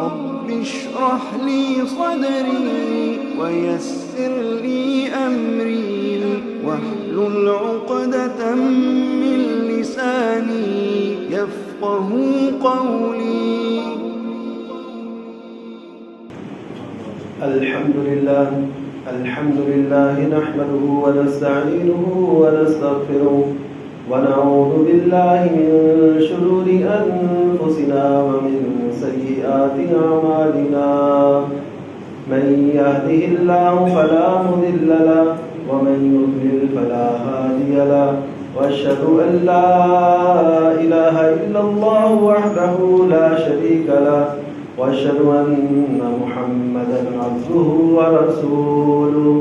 رب اشرح لي صدري ويسر لي أمري واحلل عقدة من لساني يفقه قولي. الحمد لله نحمده ونستعينه ونستغفره ونعوذ بالله من شرور أنفسنا ومن سيئات أعمالنا. من يهده الله فلا مضل له ومن يضلل فلا هادي له وأشهد أن لا إله إلا الله وحده لا شريك له وأشهد أن محمدا عبده ورسوله.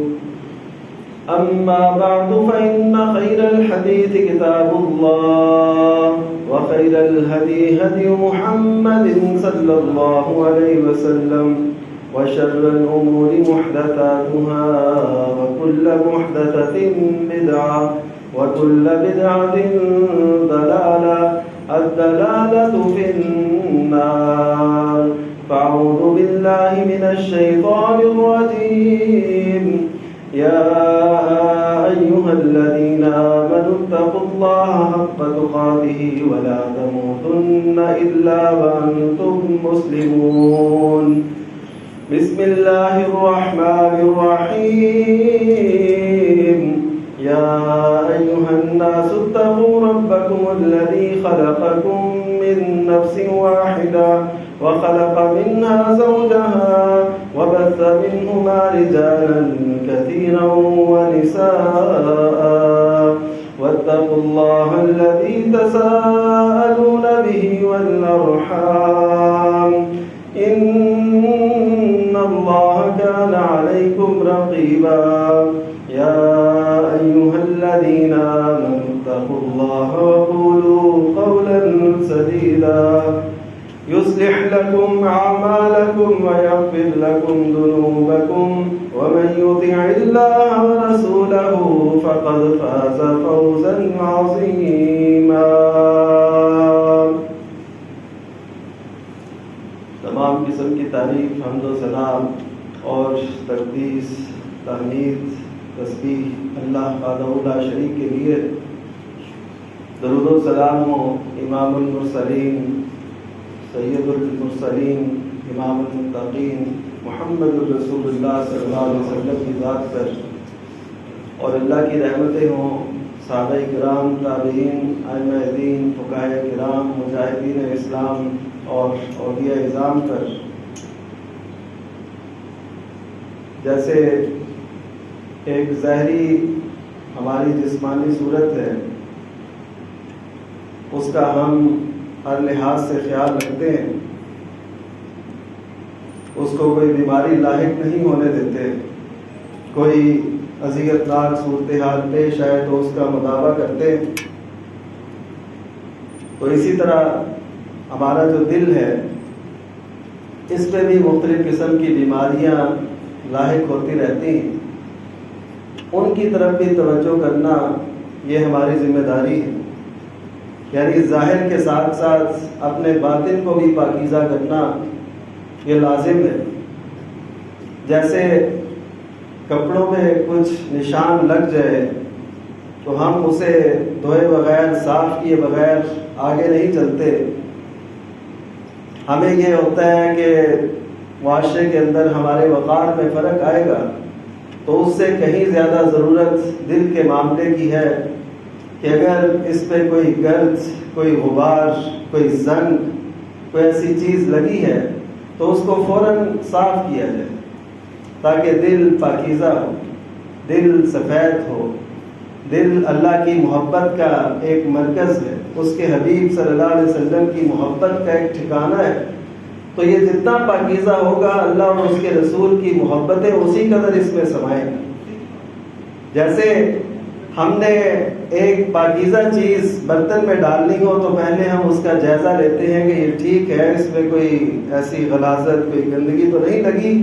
أما بعد فإن خير الحديث كتاب الله وخير الهدي هدي محمد صلى الله عليه وسلم وشر الأمور محدثاتها وكل محدثة بدعة وكل بدعة ضلالة الضلالة في النار. فأعوذ بالله من الشيطان الرجيم. يا أيها الذين آمنوا اتقوا الله حق تقاته ولا تموتن إلا وأنتم مسلمون. بسم الله الرحمن الرحيم. يا أيها الناس اتقوا ربكم الذي خلقكم من نفس واحدة وخلق منها زوجها وبث منهما رجالا كثيرا ونساء واتقوا الله الذي تساءلون به والأرحام إن الله كان عليكم رقيبا. يا أيها الذين آمنوا اتقوا الله وقولوا قولا سديدا يصلح لكم أعمالكم ويغفر لكم ذنوبكم ومن يطع الله ورسوله فقد فاز فوزا عظيما. تمام قسم کی تعریف، حمد و ثنا اور تقدیس، تحمید، تسبیح اللہ وحدہ لا شریک کے لیے. درود و سلام ہو امام المرسلین سید المرسلین امام المتقین محمد الرسول اللہ صلی اللہ علیہ وسلم کی ذات پر، اور اللہ کی رحمتیں ہوں صحابہ کرام، تابعین، ائمہ دین، فقہاء کرام، مجاہدین اسلام اور اولیاء اعظام پر. جیسے ایک ظاہری ہماری جسمانی صورت ہے، اس کا ہم ہر لحاظ سے خیال رکھتے ہیں، اس کو کوئی بیماری لاحق نہیں ہونے دیتے، کوئی اذیتناک صورتحال پیش آئے تو اس کا مداوع کرتے ہیں. تو اسی طرح ہمارا جو دل ہے اس پہ بھی مختلف قسم کی بیماریاں لاحق ہوتی رہتی ہیں. ان کی طرف بھی توجہ کرنا یہ ہماری ذمہ داری ہے. یعنی ظاہر کے ساتھ ساتھ اپنے باطن کو بھی پاکیزہ کرنا یہ لازم ہے. جیسے کپڑوں میں کچھ نشان لگ جائے تو ہم اسے دھوئے بغیر، صاف کیے بغیر آگے نہیں چلتے. ہمیں یہ ہوتا ہے کہ معاشرے کے اندر ہمارے وقار میں فرق آئے گا، تو اس سے کہیں زیادہ ضرورت دل کے معاملے کی ہے کہ اگر اس پہ کوئی گرد، کوئی غبار، کوئی زنگ، کوئی ایسی چیز لگی ہے تو اس کو فوراً صاف کیا جائے تاکہ دل پاکیزہ ہو، دل سفید ہو. دل اللہ کی محبت کا ایک مرکز ہے، اس کے حبیب صلی اللہ علیہ وسلم کی محبت کا ایک ٹھکانہ ہے. تو یہ جتنا پاکیزہ ہوگا اللہ اور اس کے رسول کی محبتیں اسی قدر اس میں سمائیں گی. جیسے ہم نے ایک پاکیزہ چیز برتن میں ڈالنی ہو تو پہلے ہم اس کا جائزہ لیتے ہیں کہ یہ ٹھیک ہے، اس میں کوئی ایسی غلاظت، کوئی گندگی تو نہیں لگی.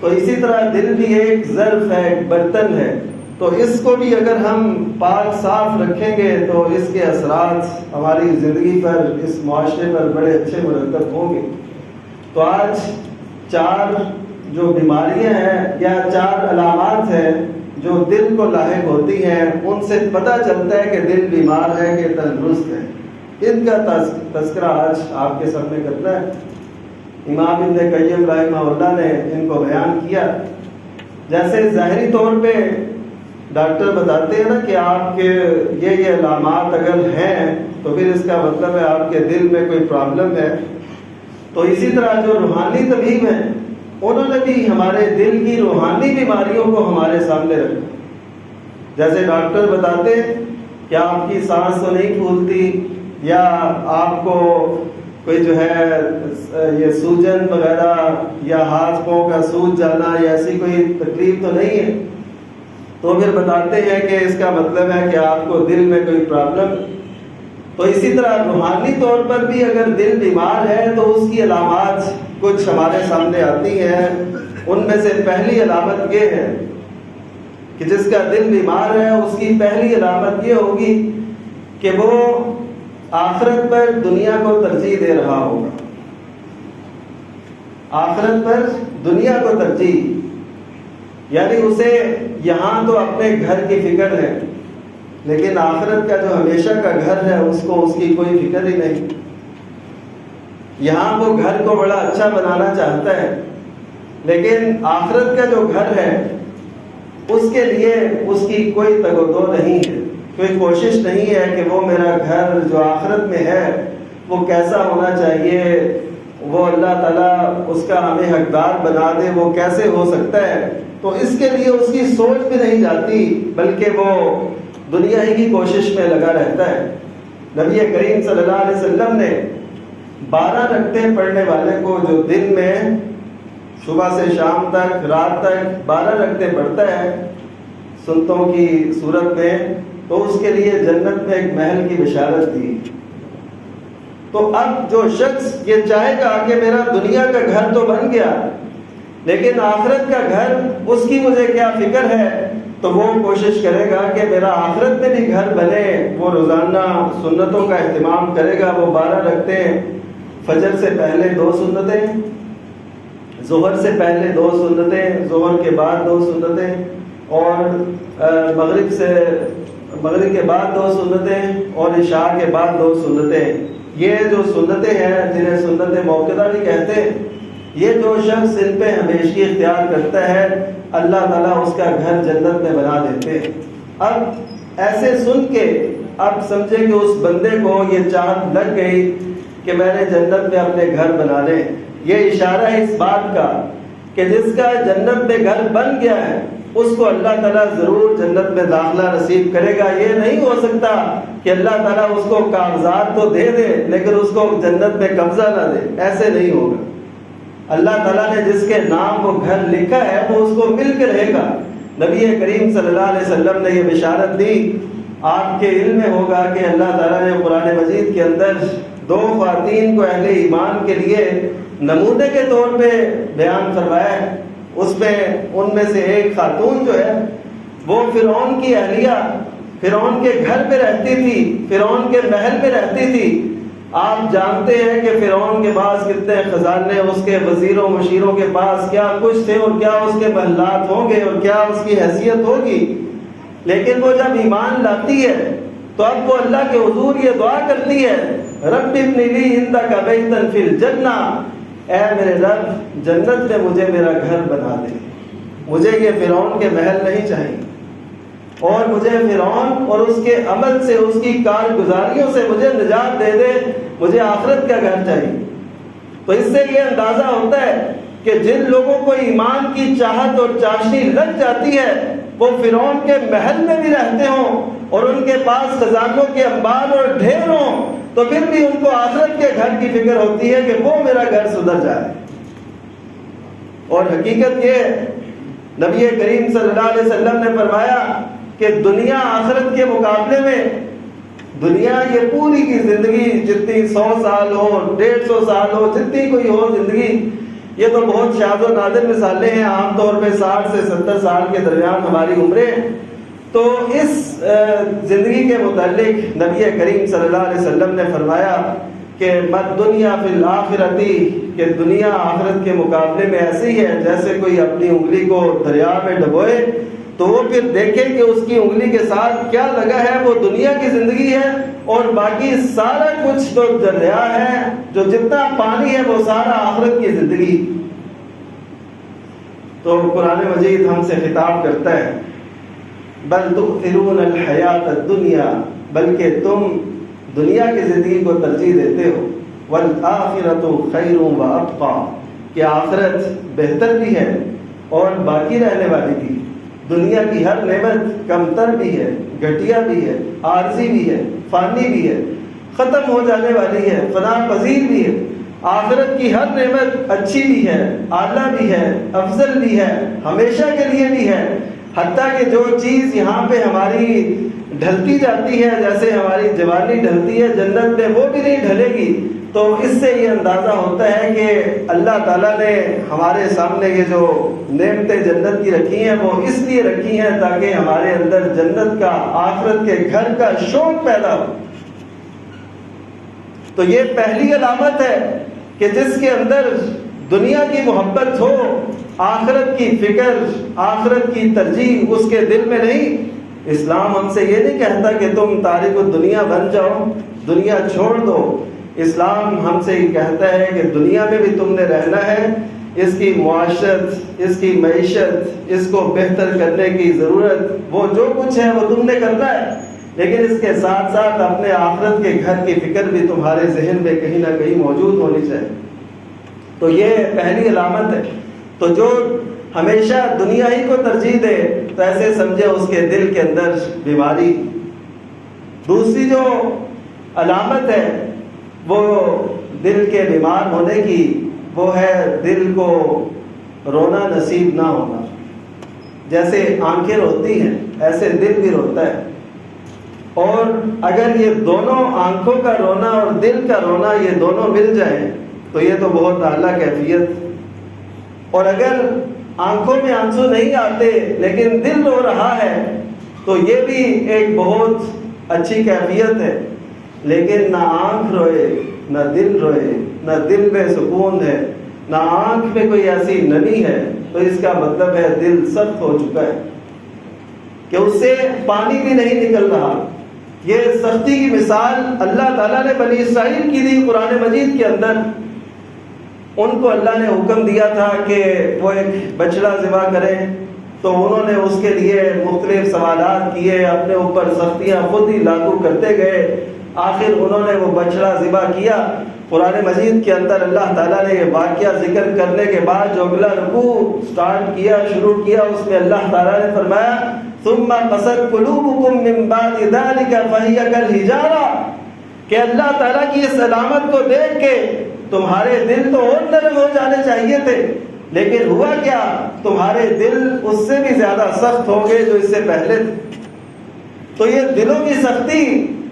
تو اسی طرح دل بھی ایک ظرف ہے، ایک برتن ہے. تو اس کو بھی اگر ہم پاک صاف رکھیں گے تو اس کے اثرات ہماری زندگی پر، اس معاشرے پر بڑے اچھے مرتب ہوں گے. تو تو آج 4 جو بیماریاں ہیں یا 4 علامات ہیں جو دل کو لاحق ہوتی ہیں، ان سے پتہ چلتا ہے کہ دل بیمار ہے کہ تندرست ہے۔ ان کا تذکرہ آج آپ کے سامنے کرنا ہے۔ امام ابن قیم رحمہ اللہ نے ان کو بیان کیا۔ جیسے ظاہری طور پہ ڈاکٹر بتاتے ہیں نا کہ آپ کے یہ علامات اگر ہیں تو پھر اس کا مطلب ہے آپ کے دل میں کوئی پرابلم ہے، تو اسی طرح جو روحانی طبیب ہیں انہوں نے بھی ہمارے دل کی روحانی بیماریوں کو ہمارے سامنے رکھا۔ جیسے ڈاکٹر بتاتے کہ آپ کی سانس تو نہیں پھولتی، یا آپ کو کوئی جو ہے یہ سوجن وغیرہ یا ہاتھ پاؤں کا سوج جانا یا ایسی کوئی تکلیف تو نہیں ہے، تو پھر بتاتے ہیں کہ اس کا مطلب ہے کہ آپ کو دل میں کوئی پرابلم۔ تو اسی طرح روحانی طور پر بھی اگر دل بیمار ہے تو اس کی علامات کچھ ہمارے سامنے آتی ہیں۔ ان میں سے پہلی علامت یہ ہے کہ جس کا دل بیمار ہے اس کی پہلی علامت یہ ہوگی کہ وہ آخرت پر دنیا کو ترجیح دے رہا ہوگا۔ آخرت پر دنیا کو ترجیح، یعنی اسے یہاں تو اپنے گھر کی فکر ہے، لیکن آخرت کا جو ہمیشہ کا گھر ہے اس کو اس کی کوئی فکر ہی نہیں۔ یہاں وہ گھر کو بڑا اچھا بنانا چاہتا ہے، لیکن آخرت کا جو گھر ہے اس کے لیے اس کی کوئی تگ و دو نہیں ہے، کوئی کوشش نہیں ہے کہ وہ میرا گھر جو آخرت میں ہے وہ کیسا ہونا چاہیے، وہ اللہ تعالیٰ اس کا ہمیں حقدار بنا دے، وہ کیسے ہو سکتا ہے۔ تو اس کے لیے اس کی سوچ بھی نہیں جاتی، بلکہ وہ دنیا ہی کی کوشش میں لگا رہتا ہے۔ نبی کریم صلی اللہ علیہ وسلم نے 12 رکعتیں پڑھنے والے کو جو دن میں صبح سے شام تک رات تک 12 رکعتیں پڑھتا ہے سنتوں کی صورت میں، تو اس کے لیے جنت میں ایک محل کی بشارت دی۔ تو اب جو شخص یہ چاہے گا کہ میرا دنیا کا گھر تو بن گیا لیکن آخرت کا گھر اس کی مجھے کیا فکر ہے، تو وہ کوشش کرے گا کہ میرا آخرت میں بھی گھر بنے۔ وہ روزانہ سنتوں کا اہتمام کرے گا، وہ 12 رکعتیں، فجر سے پہلے 2 سنتیں، ظہر سے پہلے 2 سنتیں، ظہر کے بعد 2 سنتیں، اور مغرب کے بعد 2 سنتیں، اور عشاء کے بعد 2 سنتیں۔ یہ جو سنتیں ہیں جنہیں سنت موقدہ بھی کہتے ہیں، یہ جو شخص ان پہ ہمیشگی اختیار کرتا ہے اللہ تعالیٰ اس کا گھر جنت میں بنا دیتے ہیں۔ اب ایسے سن کے اب سمجھے کہ اس بندے کو یہ چاہت لگ گئی کہ میں نے جنت میں اپنے گھر بنانے۔ یہ اشارہ ہے اس بات کا کہ جس کا جنت میں گھر بن گیا ہے اس کو اللہ تعالیٰ ضرور جنت میں داخلہ نصیب کرے گا۔ یہ نہیں ہو سکتا کہ اللہ تعالیٰ اس کو کاغذات تو دے دے لیکن اس کو جنت میں قبضہ نہ دے، ایسے نہیں ہوگا۔ اللہ تعالیٰ نے جس کے نام وہ گھر لکھا ہے وہ اس کو مل کے رہے گا۔ نبی کریم صلی اللہ علیہ وسلم نے یہ بشارت دی۔ آپ کے علم میں ہوگا کہ اللہ تعالیٰ نے قرآن مجید کے اندر 2 خواتین کو اہل ایمان کے لیے نمونے کے طور پہ بیان فرمایا ہے۔ اس میں ان میں سے ایک خاتون جو ہے وہ فرعون کی اہلیہ، فرعون کے گھر میں رہتی تھی، فرعون کے محل میں رہتی تھی۔ آپ جانتے ہیں کہ فرعون کے پاس کتنے خزانے، اس کے وزیروں مشیروں کے پاس کیا کچھ تھے اور کیا اس کے محلات ہوں گے اور کیا اس کی حیثیت ہوگی، لیکن وہ جب ایمان لاتی ہے تو اب وہ اللہ کے حضور یہ دعا کرتی ہے، رب ابن لی عندک بیتا فی الجنہ، اے میرے رب جنت میں مجھے میرا گھر بنا دے، مجھے یہ فرعون کے محل نہیں چاہیے، اور مجھے فرعون اور اس کے عمل سے، اس کی کارگزاریوں سے مجھے نجات دے دے، مجھے آخرت کا گھر چاہیے۔ تو اس سے یہ اندازہ ہوتا ہے کہ جن لوگوں کو ایمان کی چاہت اور چاشنی لگ جاتی ہے وہ فرعون کے محل میں بھی رہتے ہوں اور ان کے پاس خزانوں کے انبار اور ڈھیر ہوں، تو پھر بھی ان کو آخرت کے گھر کی فکر ہوتی ہے کہ وہ میرا گھر سدھر جائے۔ اور حقیقت یہ نبی کریم صلی اللہ علیہ وسلم نے فرمایا کہ دنیا آخرت کے مقابلے میں، دنیا یہ پوری کی زندگی جتنی 100 سال ہو، 150 سال ہو، جتنی کوئی ہو زندگی، یہ تو بہت شاذ و نادر مثالیں ہیں، عام طور پہ 60 سے 70 سال کے درمیان ہماری عمریں۔ تو اس زندگی کے متعلق نبی کریم صلی اللہ علیہ وسلم نے فرمایا کہ مد دنیا فی الآخرتی، کہ دنیا آخرت کے مقابلے میں ایسی ہے جیسے کوئی اپنی انگلی کو دریا میں ڈبوئے تو وہ پھر دیکھے کہ اس کی انگلی کے ساتھ کیا لگا ہے، وہ دنیا کی زندگی ہے، اور باقی سارا کچھ جو دریا ہے، جو جتنا پانی ہے، وہ سارا آخرت کی زندگی۔ تو قرآن مجید ہم سے خطاب کرتا ہے، بل تؤثرون الحیات الدنیا، بلکہ تم دنیا کی زندگی کو ترجیح دیتے ہو، والآخرۃ خیر وابقی، کہ آخرت بہتر بھی ہے اور باقی رہنے والی بھی۔ دنیا کی ہر نعمت کمتر بھی ہے، گھٹیا بھی ہے، عارضی بھی ہے، فانی بھی ہے، ختم ہو جانے والی ہے، فنا پذیر بھی ہے۔ آخرت کی ہر نعمت اچھی بھی ہے، اعلیٰ بھی ہے، افضل بھی ہے، ہمیشہ کے لیے بھی ہے۔ حتیٰ کہ جو چیز یہاں پہ ہماری ڈھلتی جاتی ہے، جیسے ہماری جوانی ڈھلتی ہے، جنت میں وہ بھی نہیں ڈھلے گی۔ تو اس سے یہ اندازہ ہوتا ہے کہ اللہ تعالیٰ نے ہمارے سامنے یہ جو نعمتیں جنت کی رکھی ہیں وہ اس لیے رکھی ہیں تاکہ ہمارے اندر جنت کا، آخرت کے گھر کا شوق پیدا ہو۔ تو یہ پہلی علامت ہے کہ جس کے اندر دنیا کی محبت ہو، آخرت کی فکر، آخرت کی ترجیح اس کے دل میں نہیں۔ اسلام ہم سے یہ نہیں کہتا کہ تم تارک الدنیا بن جاؤ، دنیا چھوڑ دو۔ اسلام ہم سے یہ کہتا ہے کہ دنیا میں بھی تم نے رہنا ہے، اس کی معاشرت، اس کی معیشت، اس کو بہتر کرنے کی ضرورت، وہ جو کچھ ہے وہ تم نے کرنا ہے، لیکن اس کے ساتھ ساتھ اپنے آخرت کے گھر کی فکر بھی تمہارے ذہن میں کہیں نہ کہیں موجود ہونی چاہیے۔ تو یہ پہلی علامت ہے۔ تو جو ہمیشہ دنیا ہی کو ترجیح دے تو ایسے سمجھے اس کے دل کے اندر بیماری۔ دوسری جو علامت ہے وہ دل کے بیمار ہونے کی، وہ ہے دل کو رونا نصیب نہ ہونا۔ جیسے آنکھیں روتی ہیں ایسے دل بھی روتا ہے، اور اگر یہ دونوں، آنکھوں کا رونا اور دل کا رونا، یہ دونوں مل جائیں تو یہ تو بہت اعلیٰ کیفیت۔ اور اگر آنکھوں میں آنسو نہیں آتے لیکن دل رو رہا ہے تو یہ بھی ایک بہت اچھی کیفیت ہے۔ لیکن نہ آنکھ روئے، نہ دل روئے، نہ دل میں سکون ہے، نہ آنکھ میں کوئی ایسی نمی ہے، تو اس کا مطلب ہے دل سخت ہو چکا ہے کہ اس سے پانی بھی نہیں نکل رہا۔ یہ سختی کی مثال اللہ تعالیٰ نے بنی اسرائیل کی دی قرآن مجید کے اندر۔ ان کو اللہ نے حکم دیا تھا کہ وہ ایک بچڑا ذبح کریں، تو انہوں نے اس کے لیے مختلف سوالات کیے، اپنے اوپر سختیاں خود ہی لاگو کرتے گئے۔ آخر انہوں نے وہ بچڑا ذبح کیا۔ قرآن مجید کے اندر اللہ تعالیٰ نے یہ واقعہ ذکر کرنے کے بعد جو اگلا رکوع سٹارٹ کیا، شروع کیا، اس میں اللہ تعالیٰ نے فرمایا ثم قست قلوبکم من بعد ذلک فہی کالحجارہ، کہ اللہ تعالیٰ کی اس علامت کو دیکھ کے تمہارے دل تو اور نرم ہو جانے چاہیے تھے، لیکن ہوا کیا، تمہارے دل اس سے بھی زیادہ سخت ہو گئے جو اس سے پہلے تھے۔ تو یہ دلوں کی سختی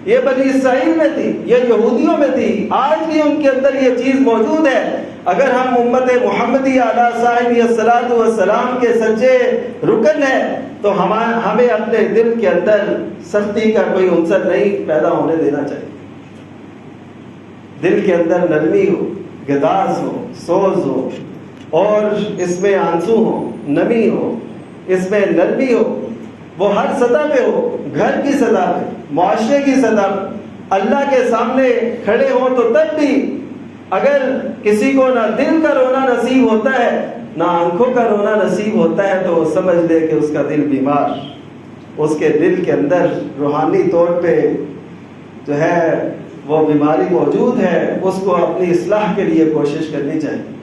یہ بنی اسرائیل میں تھی، یہ یہودیوں میں تھی، آج بھی ان کے اندر یہ چیز موجود ہے۔ اگر ہم امت محمدی علیہ صاحب الصلاۃ والسلام کے سچے رکن ہیں تو ہمیں اپنے دل کے اندر سختی کا کوئی عنصر نہیں پیدا ہونے دینا چاہیے۔ دل کے اندر نرمی ہو، گداز ہو، سوز ہو، اور اس میں آنسو ہو، نمی ہو، اس میں نرمی ہو، وہ ہر سطح پہ ہو، گھر کی سطح پہ، معاشرے کی سطح پہ، اللہ کے سامنے کھڑے ہوں تو تب بھی اگر کسی کو نہ دل کا رونا نصیب ہوتا ہے نہ آنکھوں کا رونا نصیب ہوتا ہے تو وہ سمجھ لے کہ اس کا دل بیمار، اس کے دل کے اندر روحانی طور پہ جو ہے وہ بیماری موجود ہے، اس کو اپنی اصلاح کے لیے کوشش کرنی چاہیے۔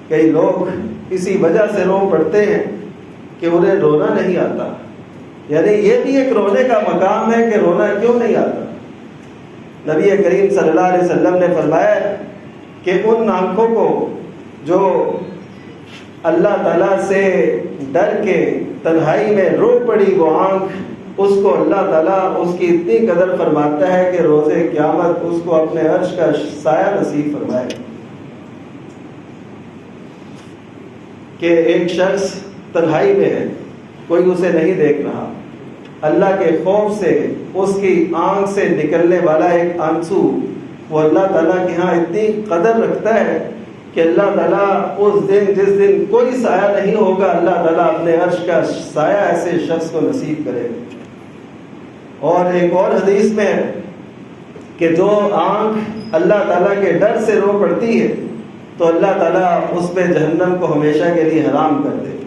کئی لوگ اسی وجہ سے رو پڑتے ہیں کہ انہیں رونا نہیں آتا، یعنی یہ بھی ایک رونے کا مقام ہے کہ رونا کیوں نہیں آتا۔ نبی کریم صلی اللہ علیہ وسلم نے فرمایا کہ ان آنکھوں کو جو اللہ تعالیٰ سے ڈر کے تنہائی میں رو پڑی وہ آنکھ، اس کو اللہ تعالیٰ اس کی اتنی قدر فرماتا ہے کہ روز قیامت اس کو اپنے عرش کا سایہ نصیب فرمائے۔ کہ ایک شخص تنہائی میں ہے، کوئی اسے نہیں دیکھ رہا، اللہ کے خوف سے اس کی آنکھ سے نکلنے والا ایک آنسو وہ اللہ تعالیٰ کے ہاں اتنی قدر رکھتا ہے کہ اللہ تعالیٰ اس دن جس دن کوئی سایہ نہیں ہوگا، اللہ تعالیٰ اپنے عرش کا سایہ ایسے شخص کو نصیب کرے گا۔ اور ایک اور حدیث میں ہے کہ جو آنکھ اللہ تعالیٰ کے ڈر سے رو پڑتی ہے تو اللہ تعالیٰ اس پہ جہنم کو ہمیشہ کے لیے حرام کر دے۔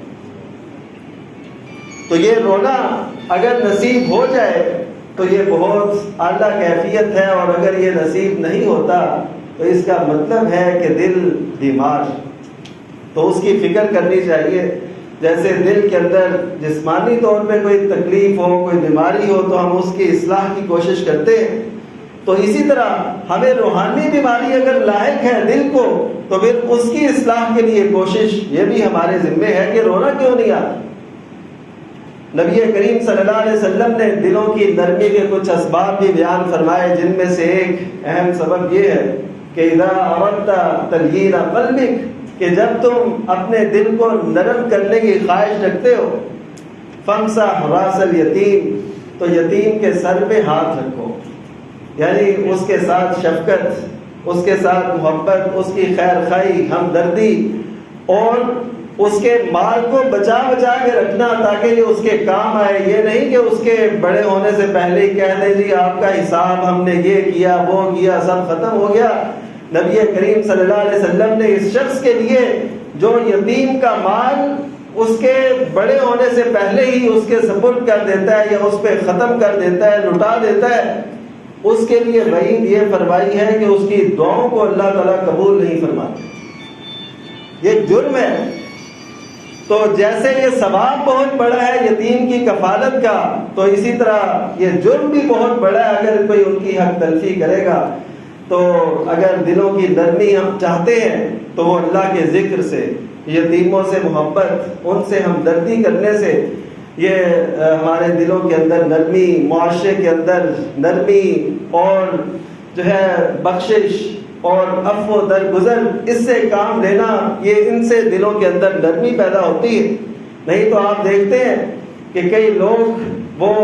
تو یہ رونا اگر نصیب ہو جائے تو یہ بہت اعلیٰ کیفیت ہے، اور اگر یہ نصیب نہیں ہوتا تو اس کا مطلب ہے کہ دل بیمار، تو اس کی فکر کرنی چاہیے۔ جیسے دل کے اندر جسمانی طور پہ کوئی تکلیف ہو، کوئی بیماری ہو تو ہم اس کی اصلاح کی کوشش کرتے ہیں، تو اسی طرح ہمیں روحانی بیماری اگر لاحق ہے دل کو تو پھر اس کی اصلاح کے لیے کوشش یہ بھی ہمارے ذمے ہے کہ رونا کیوں نہیں آتا۔ نبی کریم صلی اللہ علیہ وسلم نے دلوں کی نرمی کے کچھ اسباب بھی بیان فرمائے، جن میں سے ایک اہم سبب یہ ہے کہ اذا اردت تلین قلبک، کہ جب تم اپنے دل کو نرم کرنے کی خواہش رکھتے ہو، فامسح راس الیتیم، تو یتیم کے سر پہ ہاتھ رکھو، یعنی اس کے ساتھ شفقت، اس کے ساتھ محبت، اس کی خیر خواہی، ہمدردی، اور اس کے مال کو بچا بچا کے رکھنا تاکہ یہ اس کے کام آئے۔ یہ نہیں کہ اس کے بڑے ہونے سے پہلے ہی کہہ دیں جی آپ کا حساب ہم نے یہ کیا وہ کیا، سب ختم ہو گیا۔ نبی کریم صلی اللہ علیہ وسلم نے اس شخص کے لیے جو یتیم کا مال اس کے بڑے ہونے سے پہلے ہی اس کے سپرد کر دیتا ہے یا اس پہ ختم کر دیتا ہے، لٹا دیتا ہے، اس کے لیے وعید یہ فرمائی ہے کہ اس کی دعاؤں کو اللہ تعالیٰ قبول نہیں فرماتے۔ یہ جرم ہے۔ تو جیسے یہ ثواب بہت بڑا ہے یتیم کی کفالت کا، تو اسی طرح یہ جرم بھی بہت بڑا ہے اگر کوئی ان کی حق تلفی کرے گا۔ تو اگر دلوں کی نرمی ہم چاہتے ہیں تو وہ اللہ کے ذکر سے، یتیموں سے محبت، ان سے ہمدردی کرنے سے یہ ہمارے دلوں کے اندر نرمی، معاشرے کے اندر نرمی اور جو ہے بخشش اور عفو درگزر، اس سے کام لینا، یہ ان سے دلوں کے اندر نرمی پیدا ہوتی ہے۔ نہیں تو آپ دیکھتے ہیں کہ کئی لوگ وہ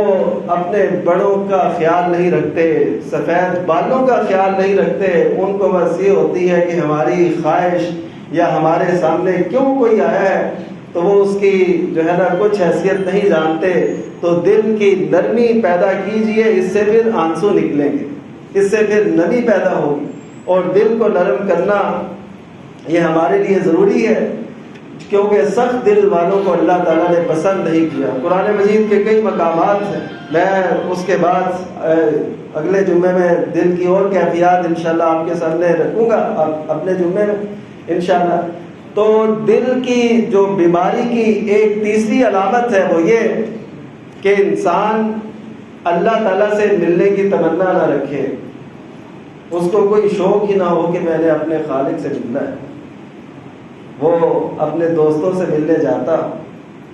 اپنے بڑوں کا خیال نہیں رکھتے، سفید بالوں کا خیال نہیں رکھتے، ان کو بس یہ ہوتی ہے کہ ہماری خواہش یا ہمارے سامنے کیوں کوئی آیا ہے تو وہ اس کی جو ہے نا کچھ حیثیت نہیں جانتے۔ تو دل کی نرمی پیدا کیجئے، اس سے پھر آنسو نکلیں گے، اس سے پھر نرمی پیدا ہوگی، اور دل کو نرم کرنا یہ ہمارے لیے ضروری ہے، کیونکہ سخت دل والوں کو اللہ تعالیٰ نے پسند نہیں کیا۔ قرآن مجید کے کئی مقامات ہیں، میں اس کے بعد اگلے جمعے میں دل کی اور کیفیات انشاءاللہ آپ کے سامنے رکھوں گا اپنے جمعے میں انشاءاللہ۔ تو دل کی جو بیماری کی ایک تیسری علامت ہے وہ یہ کہ انسان اللہ تعالیٰ سے ملنے کی تمنا نہ رکھے، اس کو کوئی شوق ہی نہ ہو کہ میں نے اپنے خالق سے ملنا ہے۔ وہ اپنے دوستوں سے ملنے جاتا ہو،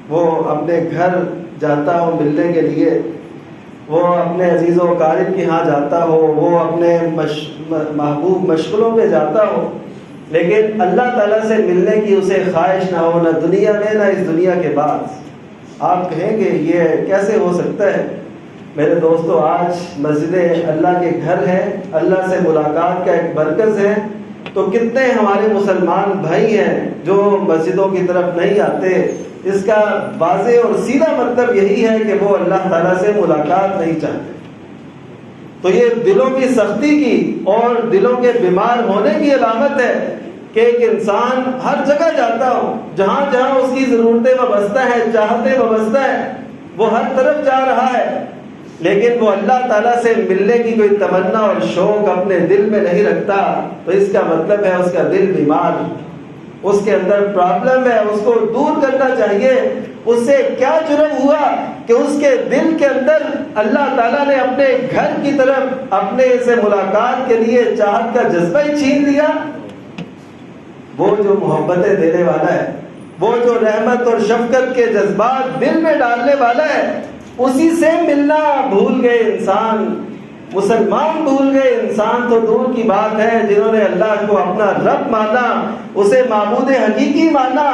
وہ اپنے گھر جاتا ہو ملنے کے لیے، وہ اپنے عزیز و اقارب کے ہاں جاتا ہو، وہ اپنے محبوب مشغلوں پہ جاتا ہو، لیکن اللہ تعالیٰ سے ملنے کی اسے خواہش نہ ہو، نہ دنیا میں نہ اس دنیا کے بعد۔ آپ کہیں گے یہ کیسے ہو سکتا ہے؟ میرے دوستو، آج مسجدیں اللہ کے گھر ہیں، اللہ سے ملاقات کا ایک مرکز ہے، تو کتنے ہمارے مسلمان بھائی ہیں جو مسجدوں کی طرف نہیں آتے۔ اس کا واضح اور سیدھا مطلب یہی ہے کہ وہ اللہ تعالیٰ سے ملاقات نہیں چاہتے۔ تو یہ دلوں کی سختی کی اور دلوں کے بیمار ہونے کی علامت ہے کہ ایک انسان ہر جگہ جاتا ہو، جہاں جہاں اس کی ضرورتیں وابستہ ہیں، چاہتے وابستہ ہیں، وہ ہر طرف جا رہا ہے، لیکن وہ اللہ تعالیٰ سے ملنے کی کوئی تمنا اور شوق اپنے دل میں نہیں رکھتا، تو اس کا مطلب ہے اس کا دل بیمار، اس کے اندر پرابلم ہے، اس کو دور کرنا چاہیے۔ اس سے کیا جرم ہوا کہ اس کے دل کے اندر اللہ تعالیٰ نے اپنے گھر کی طرف اپنے سے ملاقات کے لیے چاہت کا جذبہ ہی چھین لیا۔ وہ جو محبتیں دینے والا ہے، وہ جو رحمت اور شفقت کے جذبات دل میں ڈالنے والا ہے، اسی سے ملنا بھول گئے انسان۔ مسلمان بھول گئے، انسان تو دور کی بات ہے، جنہوں نے اللہ کو اپنا رب مانا، اسے معبود حقیقی مانا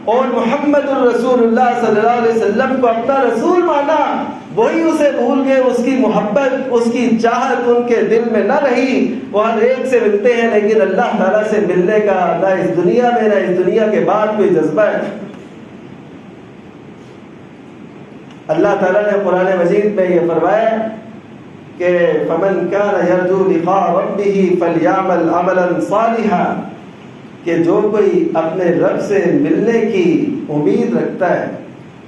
اور محمد الرسول اللہ صلی اللہ علیہ وسلم کو اپنا رسول مانا، وہی اسے بھول گئے، اس کی محبت، اس کی چاہت ان کے دل میں نہ رہی۔ وہ ہر ایک سے ملتے ہیں لیکن اللہ تعالیٰ سے ملنے کا نہ اس دنیا میں نہ اس دنیا کے بعد کوئی جذبہ ہے۔ اللہ تعالیٰ نے قرآن مجید میں یہ فرمایا کہ فَمَنْ كَانَ يَرْجُو لِقَاءَ رَبِّهِ فَلْيَعْمَلْ عَمَلًا صَالِحًا، کہ جو کوئی اپنے رب سے ملنے کی امید رکھتا ہے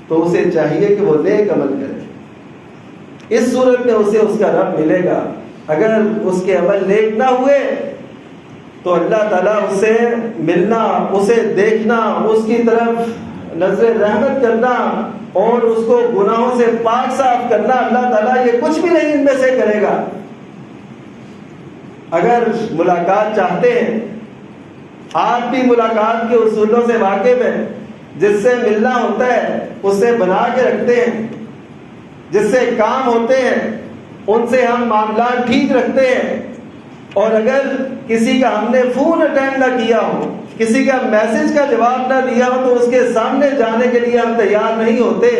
تو اسے چاہیے کہ وہ نیک عمل کرے، اس صورت میں اسے اس کا رب ملے گا۔ اگر اس کے عمل نیک نہ ہوئے تو اللہ تعالیٰ اسے ملنا، اسے دیکھنا، اس کی طرف نظر رحمت کرنا اور اس کو گناہوں سے پاک صاف کرنا، اللہ تعالیٰ یہ کچھ بھی نہیں ان میں سے کرے گا۔ اگر ملاقات چاہتے ہیں، آپ بھی ملاقات کے اصولوں سے واقف ہیں، جس سے ملنا ہوتا ہے اس سے بنا کے رکھتے ہیں، جس سے کام ہوتے ہیں ان سے ہم معاملات ٹھیک رکھتے ہیں، اور اگر کسی کا ہم نے فون اٹینڈ نہ کیا ہو، کسی کا میسج کا جواب نہ دیا ہو تو اس کے سامنے جانے کے لیے ہم تیار نہیں ہوتے۔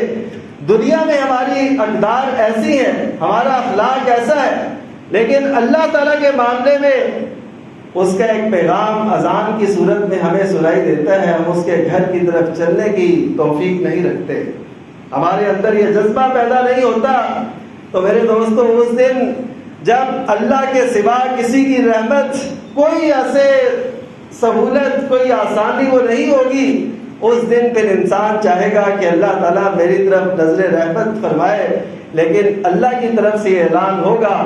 دنیا میں ہماری اقدار ایسی ہیں، ہمارا اخلاق ایسا ہے، لیکن اللہ تعالیٰ کے معاملے میں اس کا ایک پیغام اذان کی صورت میں ہمیں سنائی دیتا ہے، ہم اس کے گھر کی طرف چلنے کی توفیق نہیں رکھتے، ہمارے اندر یہ جذبہ پیدا نہیں ہوتا۔ تو میرے دوستو، اس دن جب اللہ کے سوا کسی کی رحمت، کوئی ایسے سہولت، کوئی آسانی وہ نہیں ہوگی، اس دن پھر انسان چاہے گا کہ اللہ تعالیٰ میری طرف نظر رحمت فرمائے، لیکن اللہ کی طرف سے یہ اعلان ہوگا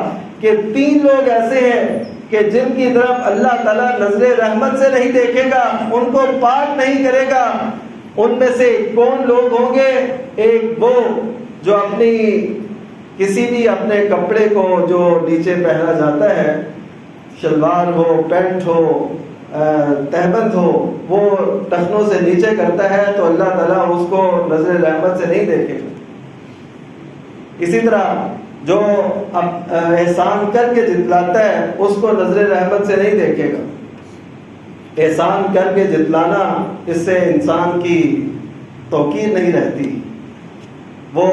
کہ 3 لوگ ایسے ہیں کہ جن کی طرف اللہ تعالیٰ نظر رحمت سے نہیں دیکھے گا، ان کو پاک نہیں کرے گا۔ ان میں سے کون لوگ ہوں گے؟ ایک وہ جو اپنی کسی بھی اپنے کپڑے کو جو نیچے پہنا جاتا ہے، شلوار ہو، پینٹ ہو، تہبند ہو، وہ ٹخنوں سے نیچے کرتا ہے تو اللہ تعالیٰ اس کو نظر رحمت سے نہیں دیکھے گا۔ اسی طرح جو احسان کر کے جتلاتا ہے اس کو نظر رحمت سے نہیں دیکھے گا۔ احسان کر کے جتلانا، اس سے انسان کی توقیر نہیں رہتی، وہ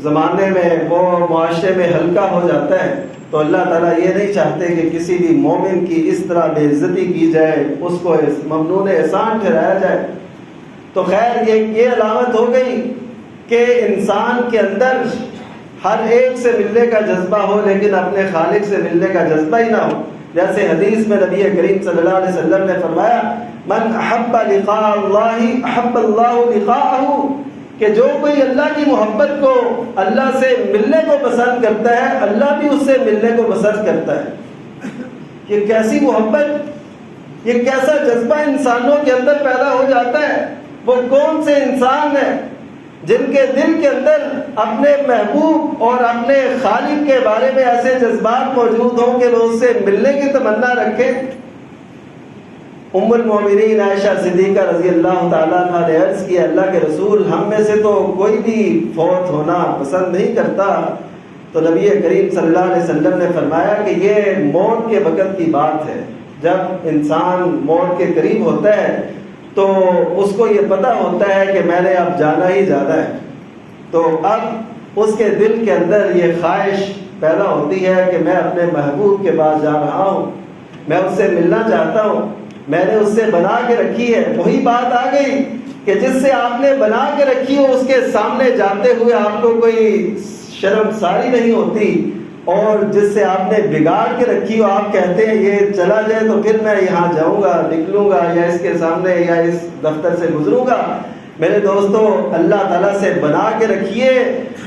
زمانے میں، وہ معاشرے میں ہلکا ہو جاتا ہے۔ تو اللہ تعالیٰ یہ نہیں چاہتے کہ کسی بھی مومن کی اس طرح بے عزتی کی جائے، اس کو ممنون احسان ٹھہرایا جائے۔ تو خیر یہ علامت ہو گئی کہ انسان کے اندر ہر ایک سے ملنے کا جذبہ ہو لیکن اپنے خالق سے ملنے کا جذبہ ہی نہ ہو۔ جیسے حدیث میں نبی کریم صلی اللہ علیہ وسلم نے فرمایا، من احب لقاء اللہ احب اللہ لقاءہ، کہ جو کوئی اللہ کی محبت کو، اللہ سے ملنے کو پسند کرتا ہے، اللہ بھی اس سے ملنے کو پسند کرتا ہے۔ یہ کیسی محبت، یہ کیسا جذبہ انسانوں کے اندر پیدا ہو جاتا ہے۔ وہ کون سے انسان ہیں جن کے دل کے اندر اپنے محبوب اور اپنے خالق کے بارے میں ایسے جذبات موجود ہوں کہ وہ اس سے ملنے کی تمنا رکھیں۔ ام المومنین عائشہ صدیقہ رضی اللہ تعالیٰ عنہ نے عرض کیا، اللہ کے رسول، ہم میں سے تو کوئی بھی فوت ہونا پسند نہیں کرتا۔ تو نبی کریم صلی اللہ علیہ وسلم نے فرمایا کہ یہ موت کے وقت کی بات ہے، جب انسان موت کے قریب ہوتا ہے تو اس کو یہ پتہ ہوتا ہے کہ میں نے اب جانا ہی جانا ہے، تو اب اس کے دل کے اندر یہ خواہش پیدا ہوتی ہے کہ میں اپنے محبوب کے پاس جا رہا ہوں، میں اس سے ملنا چاہتا ہوں، میں نے اس سے بنا کے رکھی ہے۔ وہی بات آ گئی کہ جس سے آپ نے بنا کے رکھی ہو اس کے سامنے جاتے ہوئے آپ کو کوئی شرم ساری نہیں ہوتی، اور جس سے آپ نے بگاڑ کے رکھی ہو آپ کہتے ہیں یہ چلا جائے تو پھر میں یہاں جاؤں گا، نکلوں گا، یا اس کے سامنے یا اس دفتر سے گزروں گا۔ میرے دوستو، اللہ تعالیٰ سے بنا کے رکھیے،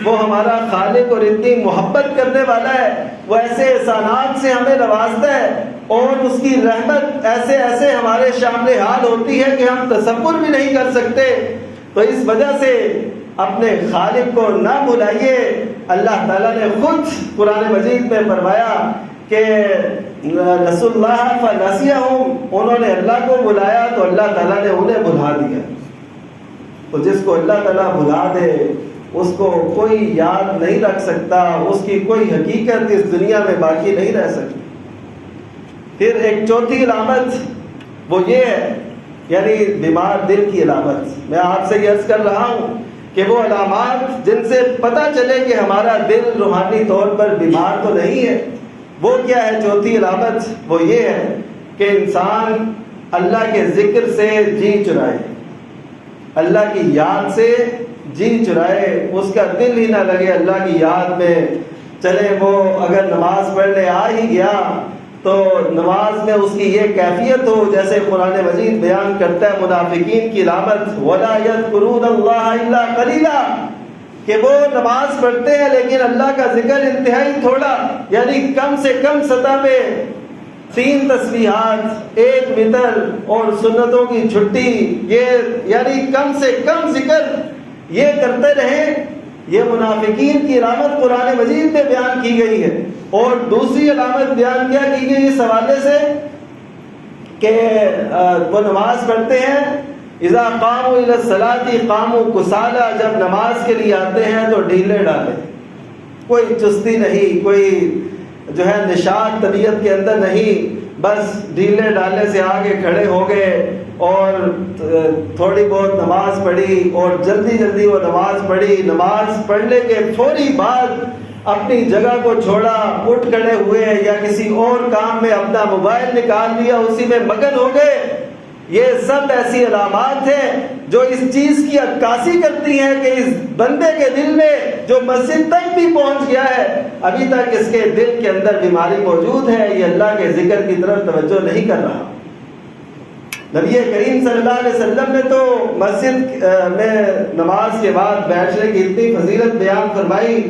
وہ ہمارا خالق اور اتنی محبت کرنے والا ہے، وہ ایسے احسانات سے ہمیں نوازتا ہے اور اس کی رحمت ایسے ایسے ہمارے شامل حال ہوتی ہے کہ ہم تصور بھی نہیں کر سکتے۔ تو اس وجہ سے اپنے خالق کو نہ بھلائیے۔ اللہ تعالیٰ نے خود قرآن مجید میں فرمایا کہ رسول اللہ فنسیہم، انہوں نے اللہ کو بلایا تو اللہ تعالیٰ نے انہیں بھلا دیا۔ تو جس کو اللہ تعالیٰ بھلا دے اس کو کوئی یاد نہیں رکھ سکتا، اس کی کوئی حقیقت اس دنیا میں باقی نہیں رہ سکتی۔ پھر ایک چوتھی علامت وہ یہ ہے، یعنی بیمار دل کی علامت۔ میں آپ سے یہ عرض کر رہا ہوں کہ وہ علامات جن سے پتہ چلے کہ ہمارا دل روحانی طور پر بیمار تو نہیں ہے، وہ کیا ہے؟ چوتھی علامت وہ یہ ہے کہ انسان اللہ کے ذکر سے جی چرائے، اللہ کی یاد سے جی چرائے، اس کا دل ہی نہ لگے اللہ کی یاد میں۔ چلے وہ اگر نماز پڑھنے آ ہی گیا تو نماز میں اس کی یہ کیفیت ہو جیسے قرآن مجید بیان کرتا ہے منافقین کی علامت، وَلَا يَذْكُرُونَ اللَّهَ إِلَّا قَلِيلًا، کہ وہ نماز پڑھتے ہیں لیکن اللہ کا ذکر انتہائی تھوڑا، یعنی کم سے کم سطح پہ 3 تسبیحات، 1 وتر اور سنتوں کی چھٹی، یہ یعنی کم سے کم ذکر یہ کرتے رہیں۔ یہ منافقین کی علامت قرآن مجید میں بیان کی گئی ہے۔ اور دوسری علامت بیان کیا کی گئی اس حوالے سے کہ وہ نماز پڑھتے ہیں، اذا قاموا الى الصلاة قاموا کسالى، جب نماز کے لیے آتے ہیں تو ڈھیلے ڈالے، کوئی چستی نہیں، کوئی جو ہے نشاط طبیعت کے اندر نہیں، بس ڈھیلے ڈالنے سے آگے کھڑے ہو گئے اور تھوڑی بہت نماز پڑھی اور جلدی جلدی وہ نماز پڑھی، نماز پڑھنے کے فوری بعد اپنی جگہ کو چھوڑا، اٹھ کھڑے ہوئے یا کسی اور کام میں اپنا موبائل نکال لیا، اسی میں مگن ہو گئے۔ یہ سب ایسی علامات ہیں جو اس چیز کی عکاسی کرتی ہیں کہ اس بندے کے دل میں جو مسجد تک بھی پہنچ گیا ہے ابھی تک اس کے دل کے اندر بیماری موجود ہے، یہ اللہ کے ذکر کی طرف توجہ نہیں کر رہا۔ نبی کریم صلی اللہ علیہ وسلم نے تو مسجد میں نماز کے بعد بیٹھنے کی اتنی فضیلت بیان فرمائی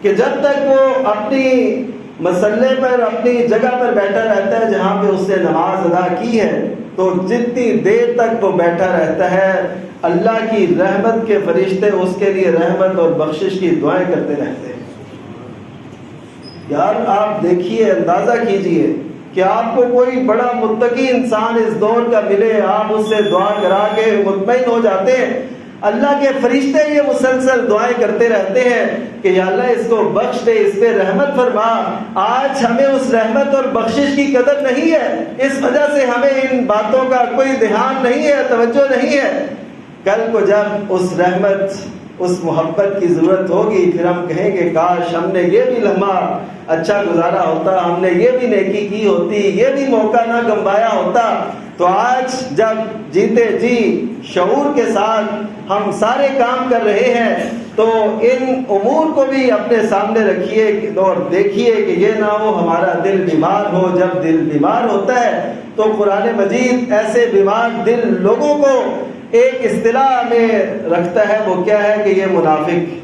کہ جب تک وہ اپنی مسلے پر اپنی جگہ پر بیٹھا رہتا ہے جہاں پہ اس نے نماز ادا کی ہے، تو جتنی دیر تک وہ بیٹھا رہتا ہے اللہ کی رحمت کے فرشتے اس کے لیے رحمت اور بخشش کی دعائیں کرتے رہتے ہیں۔ یار آپ دیکھیے، اندازہ کیجئے کہ آپ کو کوئی بڑا متقی انسان اس دور کا ملے، آپ اس سے دعا کرا کے مطمئن ہو جاتے ہیں، اللہ کے فرشتے یہ مسلسل دعائیں کرتے رہتے ہیں کہ یا اللہ اس کو بخش دے، اس پہ رحمت فرما۔ آج ہمیں اس رحمت اور بخشش کی قدر نہیں ہے، اس وجہ سے ہمیں ان باتوں کا کوئی دھیان نہیں ہے، توجہ نہیں ہے۔ کل کو جب اس رحمت اس محبت کی ضرورت ہوگی پھر ہم کہیں گے کاش ہم نے یہ بھی لمحہ اچھا گزارا ہوتا، ہم نے یہ بھی نیکی کی ہوتی، یہ بھی موقع نہ گنوایا ہوتا۔ تو آج جب جیتے جی شعور کے ساتھ ہم سارے کام کر رہے ہیں تو ان امور کو بھی اپنے سامنے رکھیے اور دیکھیے کہ یہ نہ ہو ہمارا دل بیمار ہو۔ جب دل بیمار ہوتا ہے تو قرآن مجید ایسے بیمار دل لوگوں کو ایک اصطلاح میں رکھتا ہے، وہ کیا ہے کہ یہ منافق۔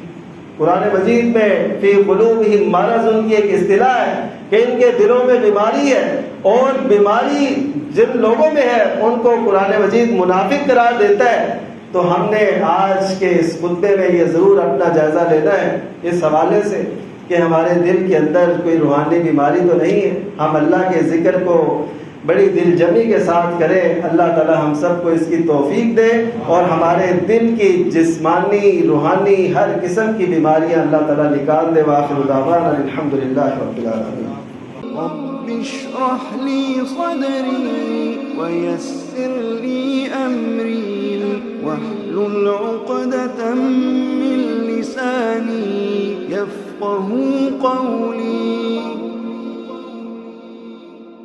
قرآن مجید میں فی قلوبہم مرض کی ایک اصطلاح ہے کہ ان کے دلوں میں بیماری ہے، اور بیماری جن لوگوں میں ہے ان کو قرآن مجید منافق قرار دیتا ہے۔ تو ہم نے آج کے اس خطبے میں یہ ضرور اپنا جائزہ لینا ہے اس حوالے سے کہ ہمارے دل کے اندر کوئی روحانی بیماری تو نہیں ہے، ہم اللہ کے ذکر کو بڑی دل جمی کے ساتھ کریں۔ اللہ تعالی ہم سب کو اس کی توفیق دے اور ہمارے دل کی جسمانی روحانی ہر قسم کی بیماریاں اللہ تعالی نکال دے۔ وآخر دعوانا الحمدللہ رب العالمین۔ رب اشرح لي صدري ويسر لي أمري واحلل عقدة من لساني يفقه قولي